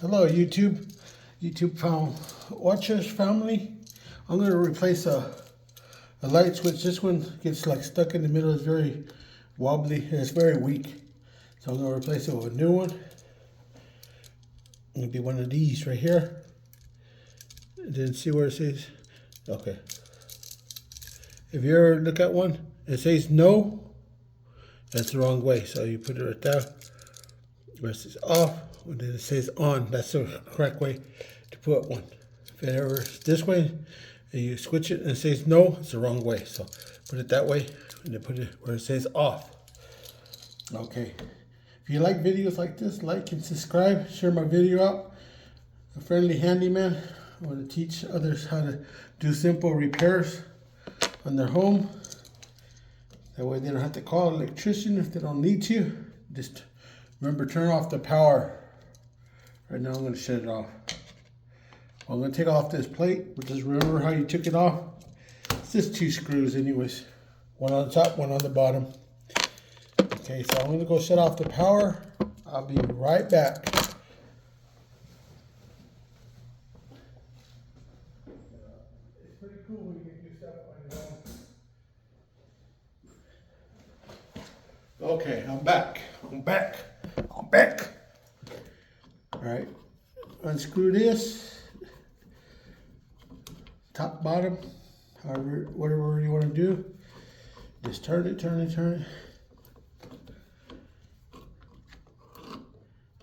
Hello, YouTube watchers family. I'm going to replace a light switch. This one gets like stuck in the middle. It's very wobbly and it's very weak. So I'm going to replace it with a new one. It'll be one of these right here. And then see where it says, okay. If you ever look at one, it says no, that's the wrong way. So you put it right there, where it says off, and then it says on. That's the correct way to put one. If it ever is this way, and you switch it and it says no, it's the wrong way. So put it that way, and then put it where it says off. Okay. If you like videos like this, like and subscribe, share my video out. A friendly handyman. I want to teach others how to do simple repairs on their home. That way they don't have to call an electrician if they don't need to. Just remember, turn off the power. Right now I'm going to shut it off. I'm going to take off this plate, but just remember how you took it off. It's just 2 screws anyways. One on the top, one on the bottom. Okay, so I'm going to go shut off the power. I'll be right back. It's pretty cool when you get your stuff on your own. Okay, I'm back. I'm back. All right, unscrew this. Top, bottom, however, whatever you want to do. Just turn it.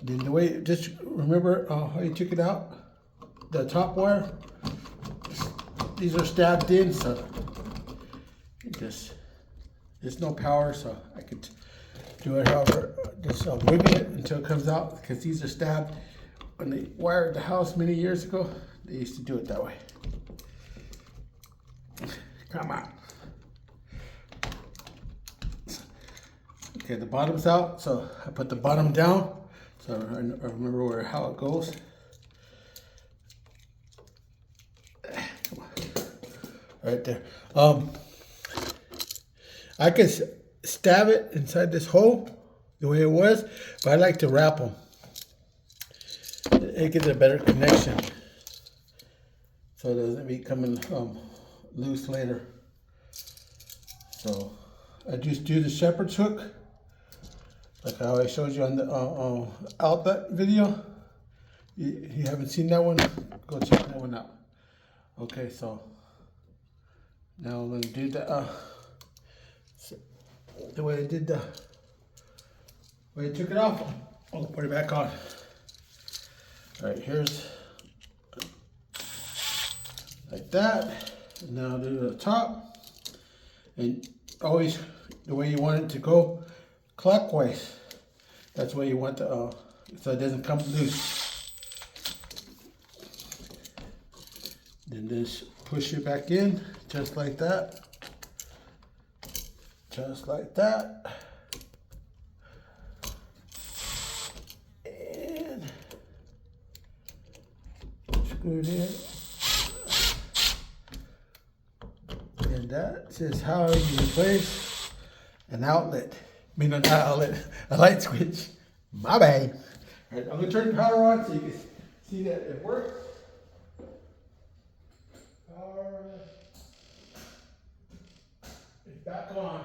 Then the way, just remember how you took it out. The top wire, these are stabbed in, so there's no power, so I could do it however, just wiggle it until it comes out, because these are stabbed. When they wired the house many years ago, they used to do it that way. Come on. Okay, the bottom's out, so I put the bottom down, so I remember how it goes. Come on. Right there. I could stab it inside this hole the way it was, but I like to wrap them. It gives a better connection, so it doesn't be coming loose later. So I just do the shepherd's hook, like how I showed you on the outlet video. You haven't seen that one? Go check that one out. Okay, so now I'm going to do the way I did the way I took it off. I'll put it back on. All right, here's like that. And now do the top, and always the way you want it to go, clockwise. That's where you want the so it doesn't come loose. Then just push it back in, just like that. Just like that. And screw it in. And that is how you replace an outlet. I mean, not an outlet, a light switch. My bad. All right, I'm going to turn the power on so you can see that it works. Power is back on.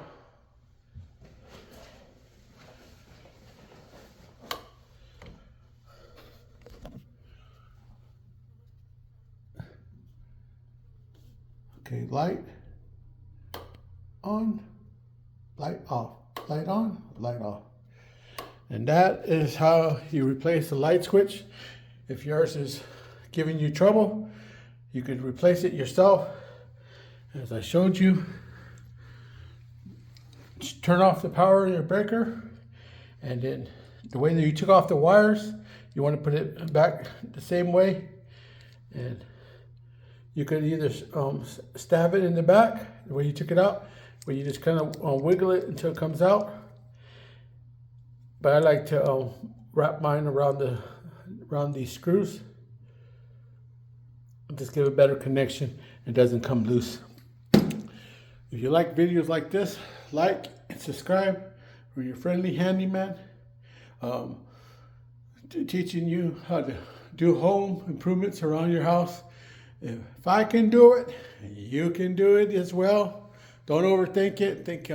Okay, light on, light off, light on, light off. And that is how you replace the light switch. If yours is giving you trouble, you could replace it yourself. As I showed you, just turn off the power in your breaker, and then the way that you took off the wires, you want to put it back the same way. And you could either stab it in the back, the way you took it out, where you just kind of wiggle it until it comes out. But I like to wrap mine around these screws. Just give a better connection. It doesn't come loose. If you like videos like this, like and subscribe. We're your friendly handyman. Teaching you how to do home improvements around your house. If I can do it, you can do it as well. Don't overthink it. Think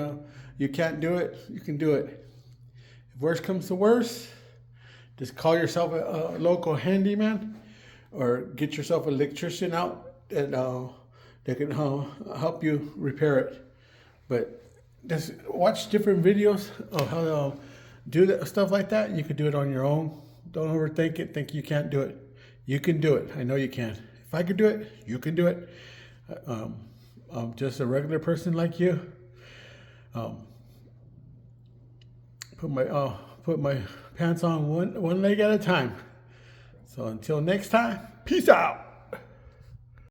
you can't do it. You can do it. If worst comes to worst, just call yourself a local handyman or get yourself an electrician out and that can help you repair it. But just watch different videos of how to do that, stuff like that. You can do it on your own. Don't overthink it. Think you can't do it. You can do it. I know you can. If I could do it, you can do it. I'm just a regular person like you. Put my pants on one leg at a time. So until next time, peace out.